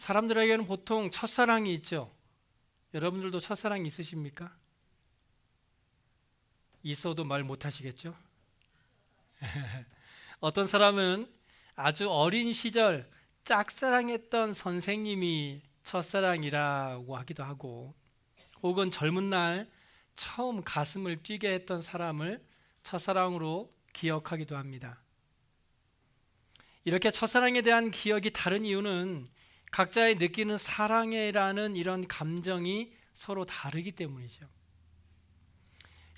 사람들에게는 보통 첫사랑이 있죠. 여러분들도 첫사랑이 있으십니까? 있어도 말 못하시겠죠? 어떤 사람은 아주 어린 시절 짝사랑했던 선생님이 첫사랑이라고 하기도 하고, 혹은 젊은 날 처음 가슴을 뛰게 했던 사람을 첫사랑으로 기억하기도 합니다. 이렇게 첫사랑에 대한 기억이 다른 이유는 각자의 느끼는 사랑이라는 이런 감정이 서로 다르기 때문이죠.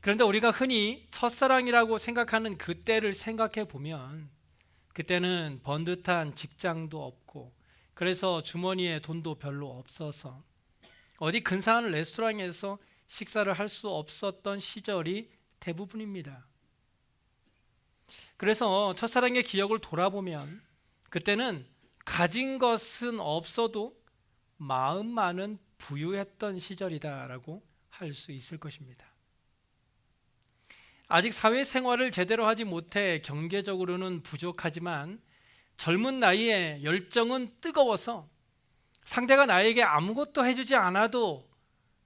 그런데 우리가 흔히 첫사랑이라고 생각하는 그때를 생각해 보면, 그때는 번듯한 직장도 없고, 그래서 주머니에 돈도 별로 없어서 어디 근사한 레스토랑에서 식사를 할 수 없었던 시절이 대부분입니다. 그래서 첫사랑의 기억을 돌아보면 그때는 가진 것은 없어도 마음만은 부유했던 시절이다라고 할 수 있을 것입니다. 아직 사회생활을 제대로 하지 못해 경제적으로는 부족하지만 젊은 나이에 열정은 뜨거워서 상대가 나에게 아무것도 해주지 않아도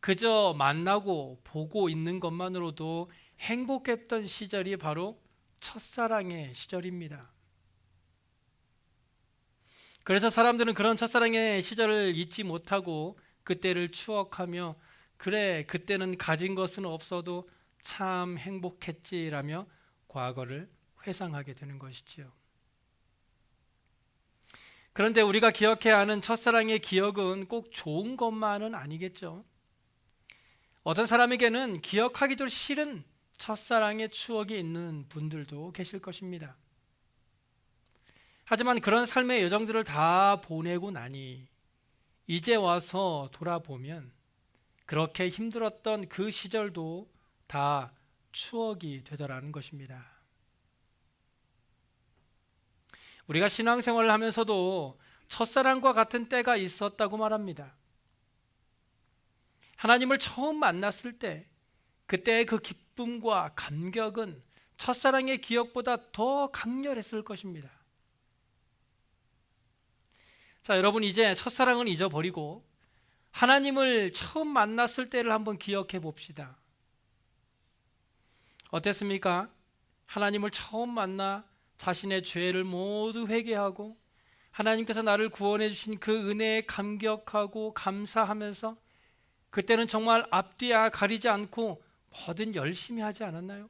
그저 만나고 보고 있는 것만으로도 행복했던 시절이 바로 첫사랑의 시절입니다. 그래서 사람들은 그런 첫사랑의 시절을 잊지 못하고 그때를 추억하며, 그래 그때는 가진 것은 없어도 참 행복했지라며 과거를 회상하게 되는 것이지요. 그런데 우리가 기억해야 하는 첫사랑의 기억은 꼭 좋은 것만은 아니겠죠. 어떤 사람에게는 기억하기도 싫은 첫사랑의 추억이 있는 분들도 계실 것입니다. 하지만 그런 삶의 여정들을 다 보내고 나니 이제 와서 돌아보면 그렇게 힘들었던 그 시절도 다 추억이 되더라는 것입니다. 우리가 신앙생활을 하면서도 첫사랑과 같은 때가 있었다고 말합니다. 하나님을 처음 만났을 때 그때의 그 기쁨과 감격은 첫사랑의 기억보다 더 강렬했을 것입니다. 자, 여러분, 이제 첫사랑은 잊어버리고 하나님을 처음 만났을 때를 한번 기억해 봅시다. 어땠습니까? 하나님을 처음 만나 자신의 죄를 모두 회개하고 하나님께서 나를 구원해 주신 그 은혜에 감격하고 감사하면서 그때는 정말 앞뒤 가리지 않고 뭐든 열심히 하지 않았나요?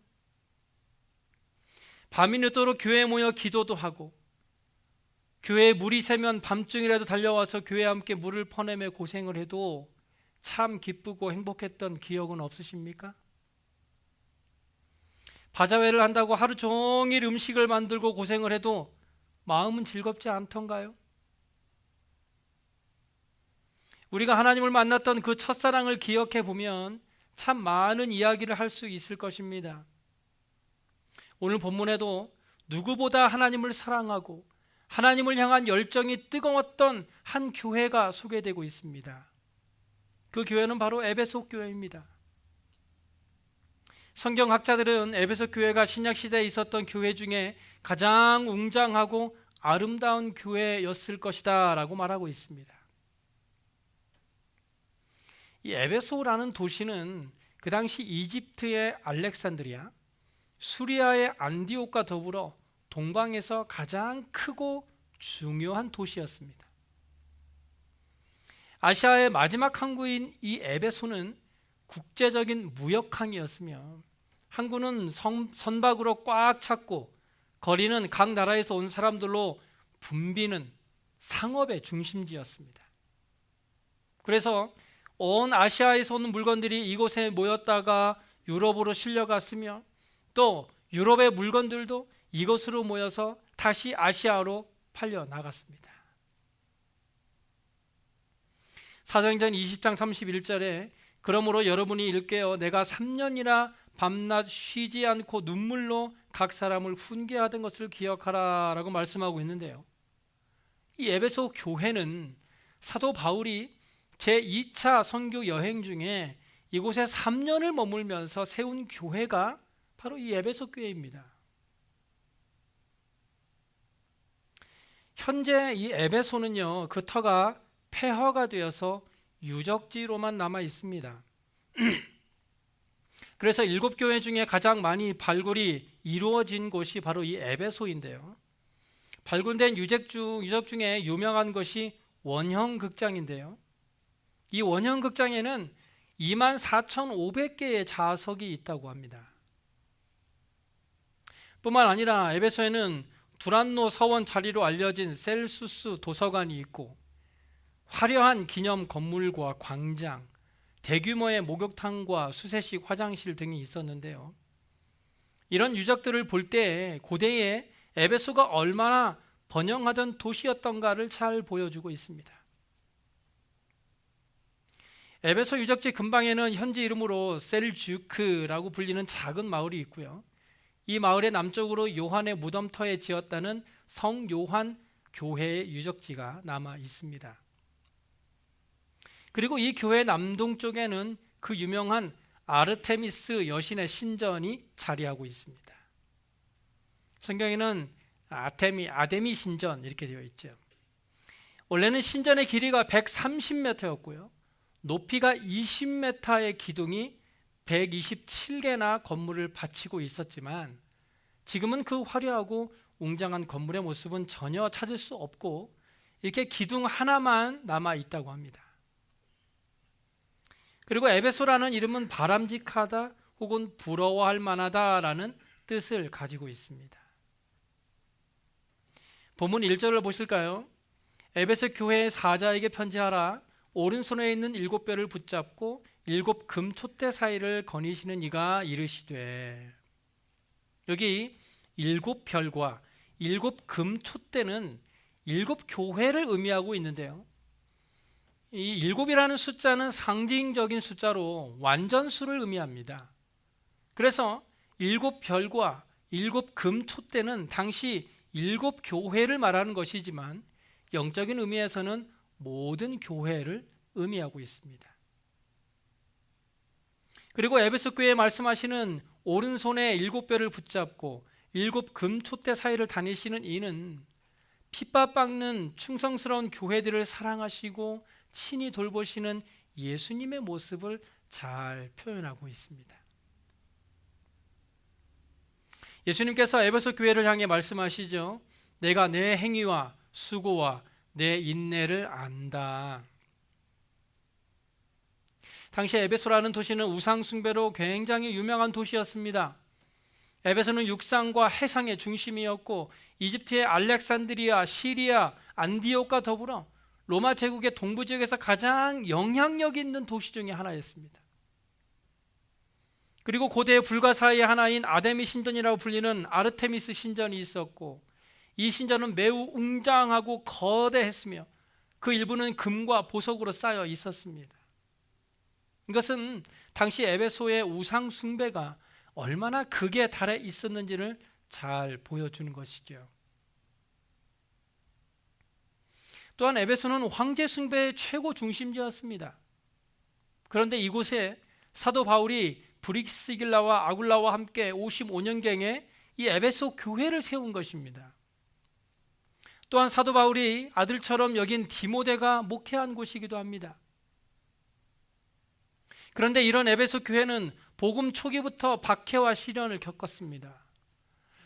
밤이 늦도록 교회에 모여 기도도 하고, 교회에 물이 새면 밤중이라도 달려와서 교회와 함께 물을 퍼내며 고생을 해도 참 기쁘고 행복했던 기억은 없으십니까? 바자회를 한다고 하루 종일 음식을 만들고 고생을 해도 마음은 즐겁지 않던가요? 우리가 하나님을 만났던 그 첫사랑을 기억해 보면 참 많은 이야기를 할 수 있을 것입니다. 오늘 본문에도 누구보다 하나님을 사랑하고 하나님을 향한 열정이 뜨거웠던 한 교회가 소개되고 있습니다. 그 교회는 바로 에베소 교회입니다. 성경학자들은 에베소 교회가 신약시대에 있었던 교회 중에 가장 웅장하고 아름다운 교회였을 것이다 라고 말하고 있습니다. 이 에베소라는 도시는 그 당시 이집트의 알렉산드리아, 수리아의 안디옥과 더불어 동방에서 가장 크고 중요한 도시였습니다. 아시아의 마지막 항구인 이 에베소는 국제적인 무역항이었으며 항구는 선박으로 꽉 찼고 거리는 각 나라에서 온 사람들로 붐비는 상업의 중심지였습니다. 그래서 온 아시아에서 오는 물건들이 이곳에 모였다가 유럽으로 실려갔으며 또 유럽의 물건들도 이곳으로 모여서 다시 아시아로 팔려 나갔습니다. 사도행전 20장 31절에 그러므로 여러분이 일깨어 내가 3년이나 밤낮 쉬지 않고 눈물로 각 사람을 훈계하던 것을 기억하라 라고 말씀하고 있는데요. 이 에베소 교회는 사도 바울이 제2차 선교 여행 중에 이곳에 3년을 머물면서 세운 교회가 바로 이 에베소 교회입니다. 현재 이 에베소는요, 그 터가 폐허가 되어서 유적지로만 남아 있습니다. 그래서 7교회 중에 가장 많이 발굴이 이루어진 곳이 바로 이 에베소인데요. 발굴된 유적 중에 유명한 것이 원형극장인데요. 이 원형극장에는 24,500개의 좌석이 있다고 합니다. 뿐만 아니라 에베소에는 두란노 서원 자리로 알려진 셀수스 도서관이 있고 화려한 기념 건물과 광장, 대규모의 목욕탕과 수세식 화장실 등이 있었는데요. 이런 유적들을 볼 때 고대에 에베소가 얼마나 번영하던 도시였던가를 잘 보여주고 있습니다. 에베소 유적지 근방에는 현지 이름으로 셀주크라고 불리는 작은 마을이 있고요. 이 마을의 남쪽으로 요한의 무덤터에 지었다는 성 요한 교회의 유적지가 남아 있습니다. 그리고 이 교회 남동쪽에는 그 유명한 아르테미스 여신의 신전이 자리하고 있습니다. 성경에는 아데미 신전 이렇게 되어 있죠. 원래는 신전의 길이가 130m였고요. 높이가 20m의 기둥이 127개나 건물을 바치고 있었지만 지금은 그 화려하고 웅장한 건물의 모습은 전혀 찾을 수 없고 이렇게 기둥 하나만 남아 있다고 합니다. 그리고 에베소라는 이름은 바람직하다 혹은 부러워할 만하다라는 뜻을 가지고 있습니다. 본문 1절을 보실까요? 에베소 교회의 사자에게 편지하라. 오른손에 있는 7뼈를 붙잡고 7 금촛대 사이를 거니시는 이가 이르시되, 여기 7별과 7 금촛대는 7 교회를 의미하고 있는데요. 이 7이라는 숫자는 상징적인 숫자로 완전수를 의미합니다. 그래서 7별과 7 금촛대는 당시 7 교회를 말하는 것이지만 영적인 의미에서는 모든 교회를 의미하고 있습니다. 그리고 에베소 교회에 말씀하시는 오른손에 7뼈를 붙잡고 7 금촛대 사이를 다니시는 이는 핍박받는 충성스러운 교회들을 사랑하시고 친히 돌보시는 예수님의 모습을 잘 표현하고 있습니다. 예수님께서 에베소 교회를 향해 말씀하시죠. 내가 내 행위와 수고와 내 인내를 안다. 당시 에베소라는 도시는 우상 숭배로 굉장히 유명한 도시였습니다. 에베소는 육상과 해상의 중심이었고 이집트의 알렉산드리아, 시리아, 안디옥과 더불어 로마 제국의 동부 지역에서 가장 영향력 있는 도시 중에 하나였습니다. 그리고 고대의 불가사의 하나인 아데미 신전이라고 불리는 아르테미스 신전이 있었고 이 신전은 매우 웅장하고 거대했으며 그 일부는 금과 보석으로 쌓여 있었습니다. 이것은 당시 에베소의 우상 숭배가 얼마나 극에 달해 있었는지를 잘 보여주는 것이죠. 또한 에베소는 황제 숭배의 최고 중심지였습니다. 그런데 이곳에 사도 바울이 브릭스길라와 아굴라와 함께 55년경에 이 에베소 교회를 세운 것입니다. 또한 사도 바울이 아들처럼 여긴 디모데가 목회한 곳이기도 합니다. 그런데 이런 에베소 교회는 복음 초기부터 박해와 시련을 겪었습니다.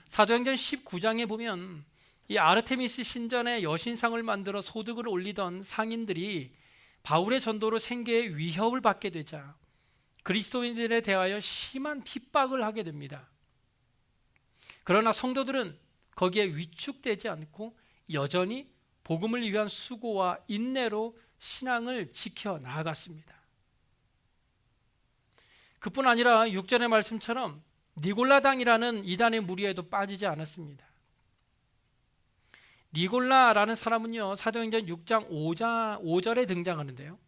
사도행전 19장에 보면 이 아르테미스 신전에 여신상을 만들어 소득을 올리던 상인들이 바울의 전도로 생계에 위협을 받게 되자 그리스도인들에 대하여 심한 핍박을 하게 됩니다. 그러나 성도들은 거기에 위축되지 않고 여전히 복음을 위한 수고와 인내로 신앙을 지켜 나아갔습니다. 그뿐 아니라 6절의 말씀처럼 니골라당이라는 이단의 무리에도 빠지지 않았습니다. 니골라라는 사람은요, 사도행전 6장 5절에 등장하는데요.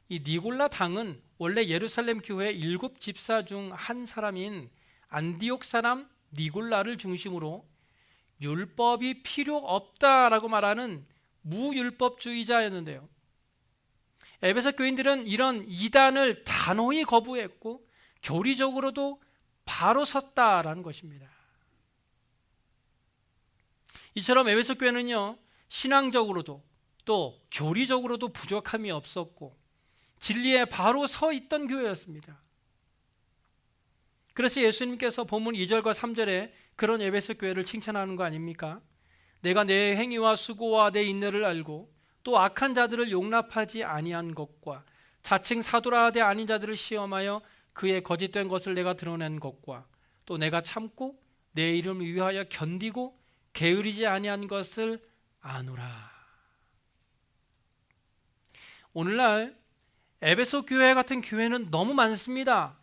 이 니골라 당은 원래 예루살렘 교회 7 집사 중 한 사람인 안디옥 사람 니골라를 중심으로 율법이 필요 없다라고 말하는 무율법주의자였는데요. 에베소 교인들은 이런 이단을 단호히 거부했고 교리적으로도 바로 섰다라는 것입니다. 이처럼 에베소 교회는요, 신앙적으로도 또 교리적으로도 부족함이 없었고 진리에 바로 서 있던 교회였습니다. 그래서 예수님께서 본문 2절과 3절에 그런 에베소 교회를 칭찬하는 거 아닙니까? 내가 내 행위와 수고와 내 인내를 알고 또 악한 자들을 용납하지 아니한 것과 자칭 사도라 하되 아닌 자들을 시험하여 그의 거짓된 것을 내가 드러낸 것과 또 내가 참고 내 이름을 위하여 견디고 게으르지 아니한 것을 아노라. 오늘날 에베소 교회 같은 교회는 너무 많습니다.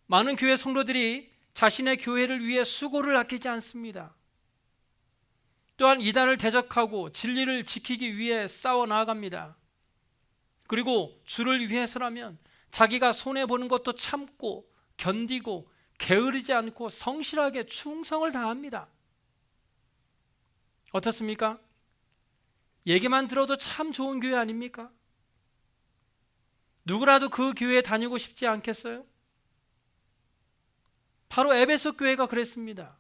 많은 교회 성도들이 자신의 교회를 위해 수고를 아끼지 않습니다. 또한 이단을 대적하고 진리를 지키기 위해 싸워 나아갑니다. 그리고 주를 위해서라면 자기가 손해보는 것도 참고 견디고 게으르지 않고 성실하게 충성을 다합니다. 어떻습니까? 얘기만 들어도 참 좋은 교회 아닙니까? 누구라도 그 교회에 다니고 싶지 않겠어요? 바로 에베소 교회가 그랬습니다.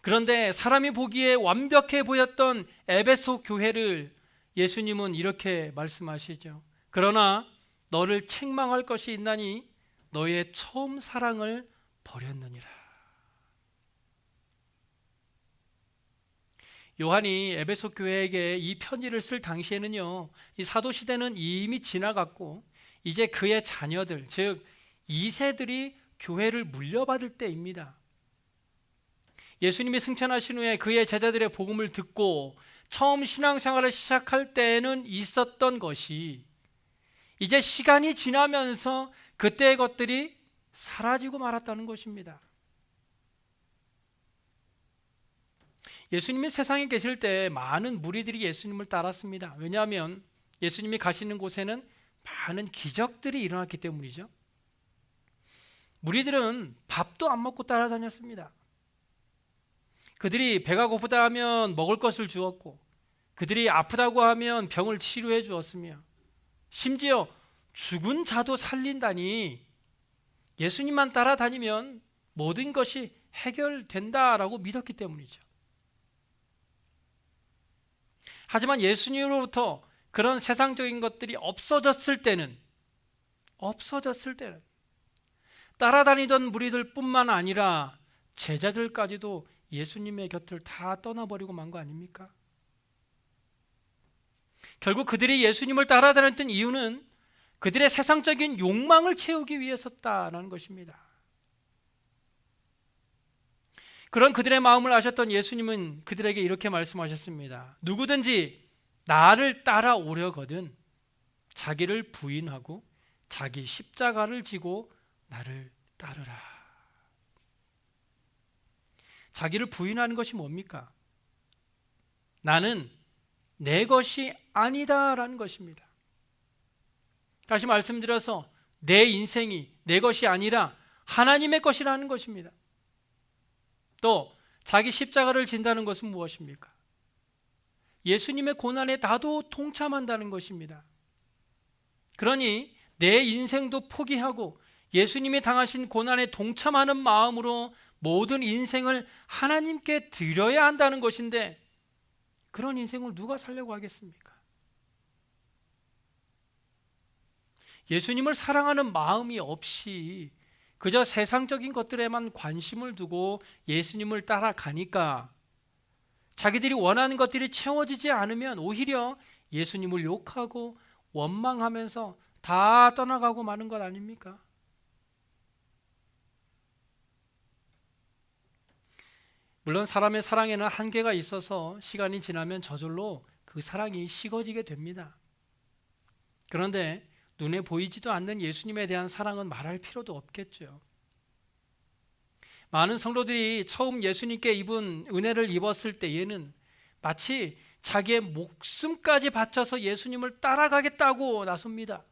그런데 사람이 보기에 완벽해 보였던 에베소 교회를 예수님은 이렇게 말씀하시죠. 그러나 너를 책망할 것이 있나니 너의 처음 사랑을 버렸느니라. 요한이 에베소 교회에게 이 편지를 쓸 당시에는요, 이 사도 시대는 이미 지나갔고 이제 그의 자녀들, 즉 2세들이 교회를 물려받을 때입니다. 예수님이 승천하신 후에 그의 제자들의 복음을 듣고 처음 신앙생활을 시작할 때에는 있었던 것이 이제 시간이 지나면서 그때의 것들이 사라지고 말았다는 것입니다. 예수님이 세상에 계실 때 많은 무리들이 예수님을 따랐습니다. 왜냐하면 예수님이 가시는 곳에는 많은 기적들이 일어났기 때문이죠. 무리들은 밥도 안 먹고 따라다녔습니다. 그들이 배가 고프다 하면 먹을 것을 주었고 그들이 아프다고 하면 병을 치료해 주었으며 심지어 죽은 자도 살린다니 예수님만 따라다니면 모든 것이 해결된다라고 믿었기 때문이죠. 하지만 예수님으로부터 그런 세상적인 것들이 없어졌을 때는 따라다니던 무리들 뿐만 아니라 제자들까지도 예수님의 곁을 다 떠나버리고 만 거 아닙니까? 결국 그들이 예수님을 따라다녔던 이유는 그들의 세상적인 욕망을 채우기 위해서였다는 것입니다. 그런 그들의 마음을 아셨던 예수님은 그들에게 이렇게 말씀하셨습니다. 누구든지 나를 따라오려거든 자기를 부인하고 자기 십자가를 지고 나를 따르라. 자기를 부인하는 것이 뭡니까? 나는 내 것이 아니다라는 것입니다. 다시 말씀드려서 내 인생이 내 것이 아니라 하나님의 것이라는 것입니다. 또 자기 십자가를 진다는 것은 무엇입니까? 예수님의 고난에 나도 동참한다는 것입니다. 그러니 내 인생도 포기하고 예수님이 당하신 고난에 동참하는 마음으로 모든 인생을 하나님께 드려야 한다는 것인데 그런 인생을 누가 살려고 하겠습니까? 예수님을 사랑하는 마음이 없이 그저 세상적인 것들에만 관심을 두고 예수님을 따라가니까 자기들이 원하는 것들이 채워지지 않으면 오히려 예수님을 욕하고 원망하면서 다 떠나가고 마는 것 아닙니까? 물론 사람의 사랑에는 한계가 있어서 시간이 지나면 저절로 그 사랑이 식어지게 됩니다. 그런데 눈에 보이지도 않는 예수님에 대한 사랑은 말할 필요도 없겠죠. 많은 성도들이 처음 예수님께 입은 은혜를 입었을 때에는 마치 자기의 목숨까지 바쳐서 예수님을 따라가겠다고 나섭니다.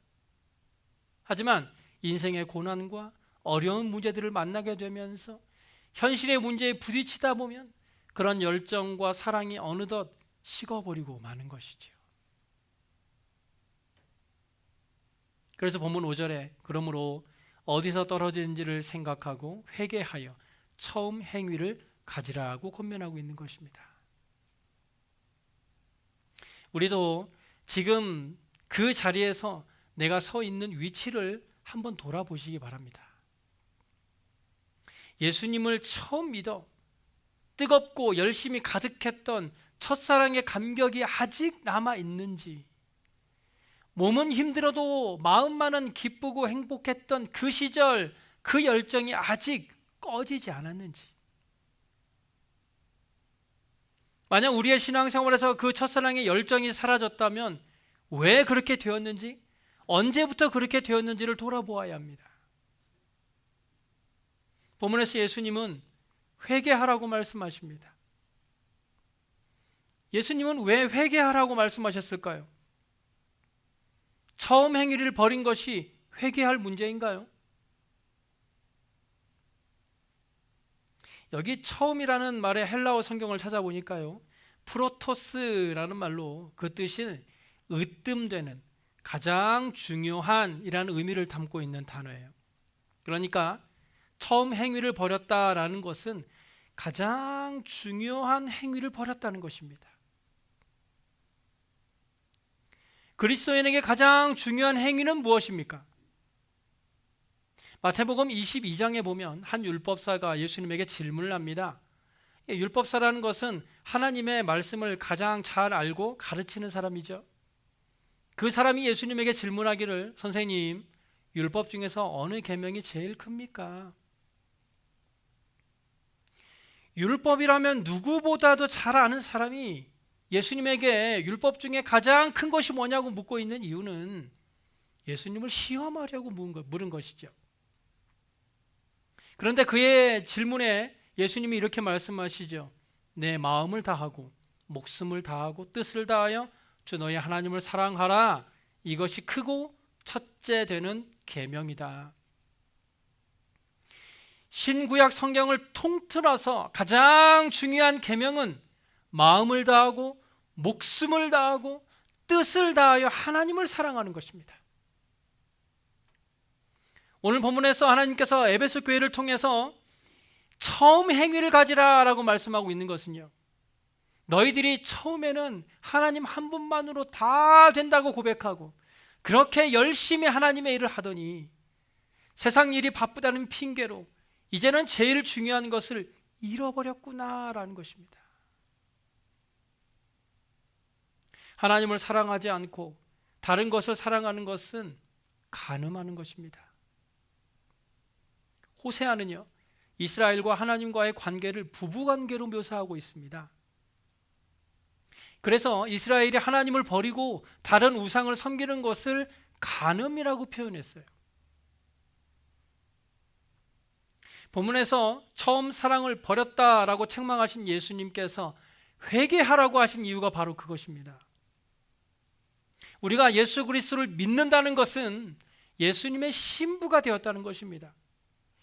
하지만 인생의 고난과 어려운 문제들을 만나게 되면서 현실의 문제에 부딪히다 보면 그런 열정과 사랑이 어느덧 식어버리고 마는 것이죠. 그래서 본문 5절에 그러므로 어디서 떨어지는지를 생각하고 회개하여 처음 행위를 가지라고 권면하고 있는 것입니다. 우리도 지금 그 자리에서 내가 서 있는 위치를 한번 돌아보시기 바랍니다. 예수님을 처음 믿어 뜨겁고 열심히 가득했던 첫사랑의 감격이 아직 남아 있는지, 몸은 힘들어도 마음만은 기쁘고 행복했던 그 시절 그 열정이 아직 꺼지지 않았는지, 만약 우리의 신앙생활에서 그 첫사랑의 열정이 사라졌다면 왜 그렇게 되었는지, 언제부터 그렇게 되었는지를 돌아보아야 합니다. 본문에서 예수님은 회개하라고 말씀하십니다. 예수님은 왜 회개하라고 말씀하셨을까요? 처음 행위를 벌인 것이 회개할 문제인가요? 여기 처음이라는 말의 헬라어 성경을 찾아보니까요, 프로토스라는 말로 그 뜻이 으뜸되는, 가장 중요한 이라는 의미를 담고 있는 단어예요. 그러니까 처음 행위를 벌였다라는 것은 가장 중요한 행위를 벌였다는 것입니다. 그리스도인에게 가장 중요한 행위는 무엇입니까? 마태복음 22장에 보면 한 율법사가 예수님에게 질문을 합니다. 율법사라는 것은 하나님의 말씀을 가장 잘 알고 가르치는 사람이죠. 그 사람이 예수님에게 질문하기를, 선생님, 율법 중에서 어느 계명이 제일 큽니까? 율법이라면 누구보다도 잘 아는 사람이 예수님에게 율법 중에 가장 큰 것이 뭐냐고 묻고 있는 이유는 예수님을 시험하려고 물은 것이죠. 그런데 그의 질문에 예수님이 이렇게 말씀하시죠. 내 마음을 다하고 목숨을 다하고 뜻을 다하여 주 너희 하나님을 사랑하라. 이것이 크고 첫째 되는 계명이다. 신구약 성경을 통틀어서 가장 중요한 계명은 마음을 다하고 목숨을 다하고 뜻을 다하여 하나님을 사랑하는 것입니다. 오늘 본문에서 하나님께서 에베소 교회를 통해서 처음 행위를 가지라라고 말씀하고 있는 것은요, 너희들이 처음에는 하나님 한 분만으로 다 된다고 고백하고 그렇게 열심히 하나님의 일을 하더니 세상 일이 바쁘다는 핑계로 이제는 제일 중요한 것을 잃어버렸구나라는 것입니다. 하나님을 사랑하지 않고 다른 것을 사랑하는 것은 간음하는 것입니다. 호세아는요, 이스라엘과 하나님과의 관계를 부부관계로 묘사하고 있습니다. 그래서 이스라엘이 하나님을 버리고 다른 우상을 섬기는 것을 간음이라고 표현했어요. 본문에서 처음 사랑을 버렸다라고 책망하신 예수님께서 회개하라고 하신 이유가 바로 그것입니다. 우리가 예수 그리스도를 믿는다는 것은 예수님의 신부가 되었다는 것입니다.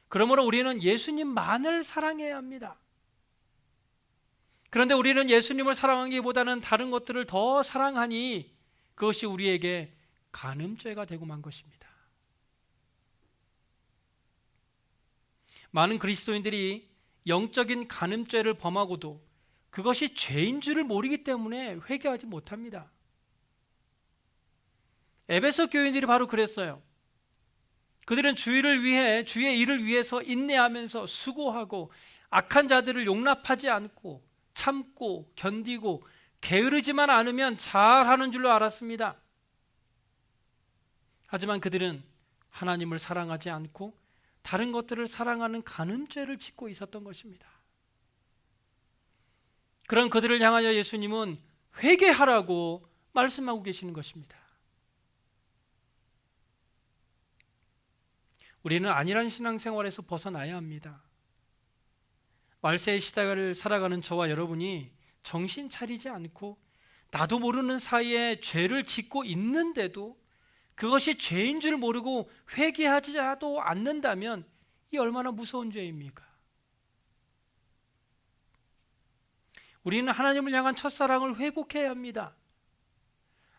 그러므로 우리는 예수님만을 사랑해야 합니다. 그런데 우리는 예수님을 사랑하기보다는 다른 것들을 더 사랑하니 그것이 우리에게 간음죄가 되고 만 것입니다. 많은 그리스도인들이 영적인 간음죄를 범하고도 그것이 죄인 줄을 모르기 때문에 회개하지 못합니다. 에베소 교인들이 바로 그랬어요. 그들은 주의 일을 위해서 인내하면서 수고하고 악한 자들을 용납하지 않고 참고 견디고 게으르지만 않으면 잘하는 줄로 알았습니다. 하지만 그들은 하나님을 사랑하지 않고 다른 것들을 사랑하는 간음죄를 짓고 있었던 것입니다. 그런 그들을 향하여 예수님은 회개하라고 말씀하고 계시는 것입니다. 우리는 안일한 신앙생활에서 벗어나야 합니다. 말세의 시대를 살아가는 저와 여러분이 정신 차리지 않고 나도 모르는 사이에 죄를 짓고 있는데도 그것이 죄인 줄 모르고 회개하지도 않는다면 이 얼마나 무서운 죄입니까? 우리는 하나님을 향한 첫사랑을 회복해야 합니다.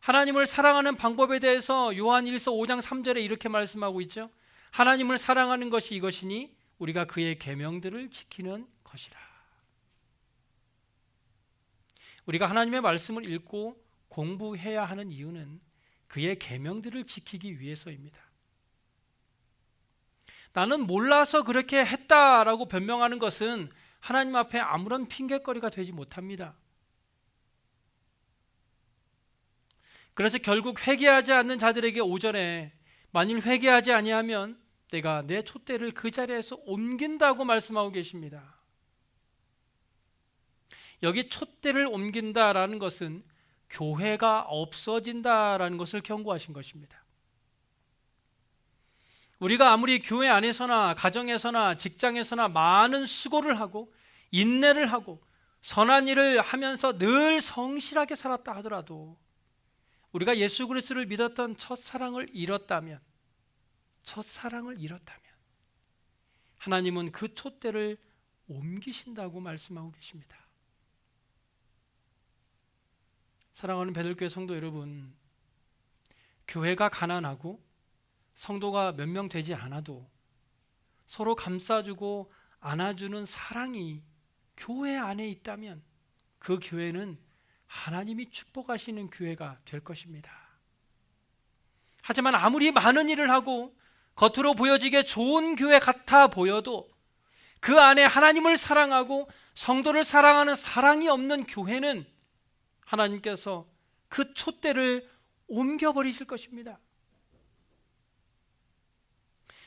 하나님을 사랑하는 방법에 대해서 요한일서 5장 3절에 이렇게 말씀하고 있죠. 하나님을 사랑하는 것이 이것이니 우리가 그의 계명들을 지키는 것이라. 우리가 하나님의 말씀을 읽고 공부해야 하는 이유는 그의 계명들을 지키기 위해서입니다. 나는 몰라서 그렇게 했다라고 변명하는 것은 하나님 앞에 아무런 핑계거리가 되지 못합니다. 그래서 결국 회개하지 않는 자들에게 오전에 만일 회개하지 아니하면 내가 내 촛대를 그 자리에서 옮긴다고 말씀하고 계십니다. 여기 촛대를 옮긴다라는 것은 교회가 없어진다라는 것을 경고하신 것입니다. 우리가 아무리 교회 안에서나 가정에서나 직장에서나 많은 수고를 하고 인내를 하고 선한 일을 하면서 늘 성실하게 살았다 하더라도 우리가 예수 그리스도를 믿었던 첫사랑을 잃었다면 하나님은 그 촛대를 옮기신다고 말씀하고 계십니다. 사랑하는 베들교회 성도 여러분, 교회가 가난하고 성도가 몇 명 되지 않아도 서로 감싸주고 안아주는 사랑이 교회 안에 있다면 그 교회는 하나님이 축복하시는 교회가 될 것입니다. 하지만 아무리 많은 일을 하고 겉으로 보여지게 좋은 교회 같아 보여도 그 안에 하나님을 사랑하고 성도를 사랑하는 사랑이 없는 교회는 하나님께서 그 촛대를 옮겨버리실 것입니다.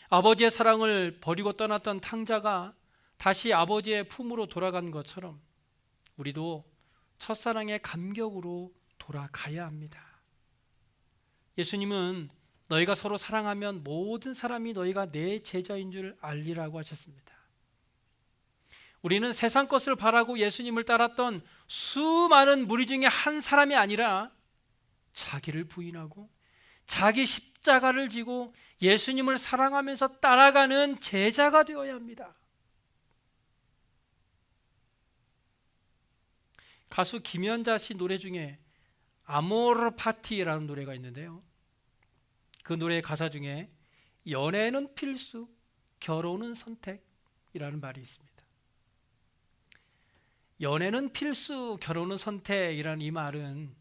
아버지의 사랑을 버리고 떠났던 탕자가 다시 아버지의 품으로 돌아간 것처럼 우리도 첫사랑의 감격으로 돌아가야 합니다. 예수님은 너희가 서로 사랑하면 모든 사람이 너희가 내 제자인 줄 알리라고 하셨습니다. 우리는 세상 것을 바라고 예수님을 따랐던 수많은 무리 중에 한 사람이 아니라 자기를 부인하고 자기 십자가를 지고 예수님을 사랑하면서 따라가는 제자가 되어야 합니다. 가수 김연자 씨 노래 중에 아모르 파티라는 노래가 있는데요, 그 노래의 가사 중에 연애는 필수, 결혼은 선택이라는 말이 있습니다. 연애는 필수, 결혼은 선택이라는 이 말은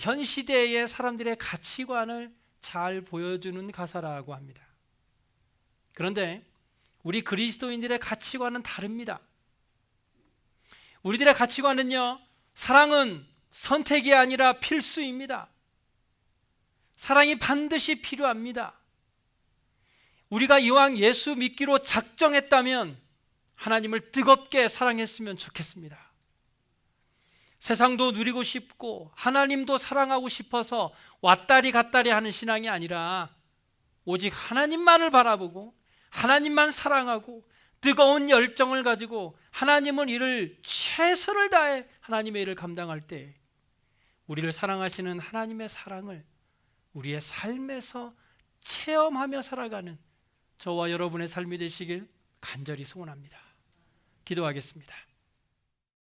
현 시대의 사람들의 가치관을 잘 보여주는 가사라고 합니다. 그런데 우리 그리스도인들의 가치관은 다릅니다. 우리들의 가치관은요, 사랑은 선택이 아니라 필수입니다. 사랑이 반드시 필요합니다. 우리가 이왕 예수 믿기로 작정했다면 하나님을 뜨겁게 사랑했으면 좋겠습니다. 세상도 누리고 싶고 하나님도 사랑하고 싶어서 왔다리 갔다리 하는 신앙이 아니라 오직 하나님만을 바라보고 하나님만 사랑하고 뜨거운 열정을 가지고 하나님은 이를 최선을 다해 하나님의 일을 감당할 때 우리를 사랑하시는 하나님의 사랑을 우리의 삶에서 체험하며 살아가는 저와 여러분의 삶이 되시길 간절히 소원합니다. 기도하겠습니다.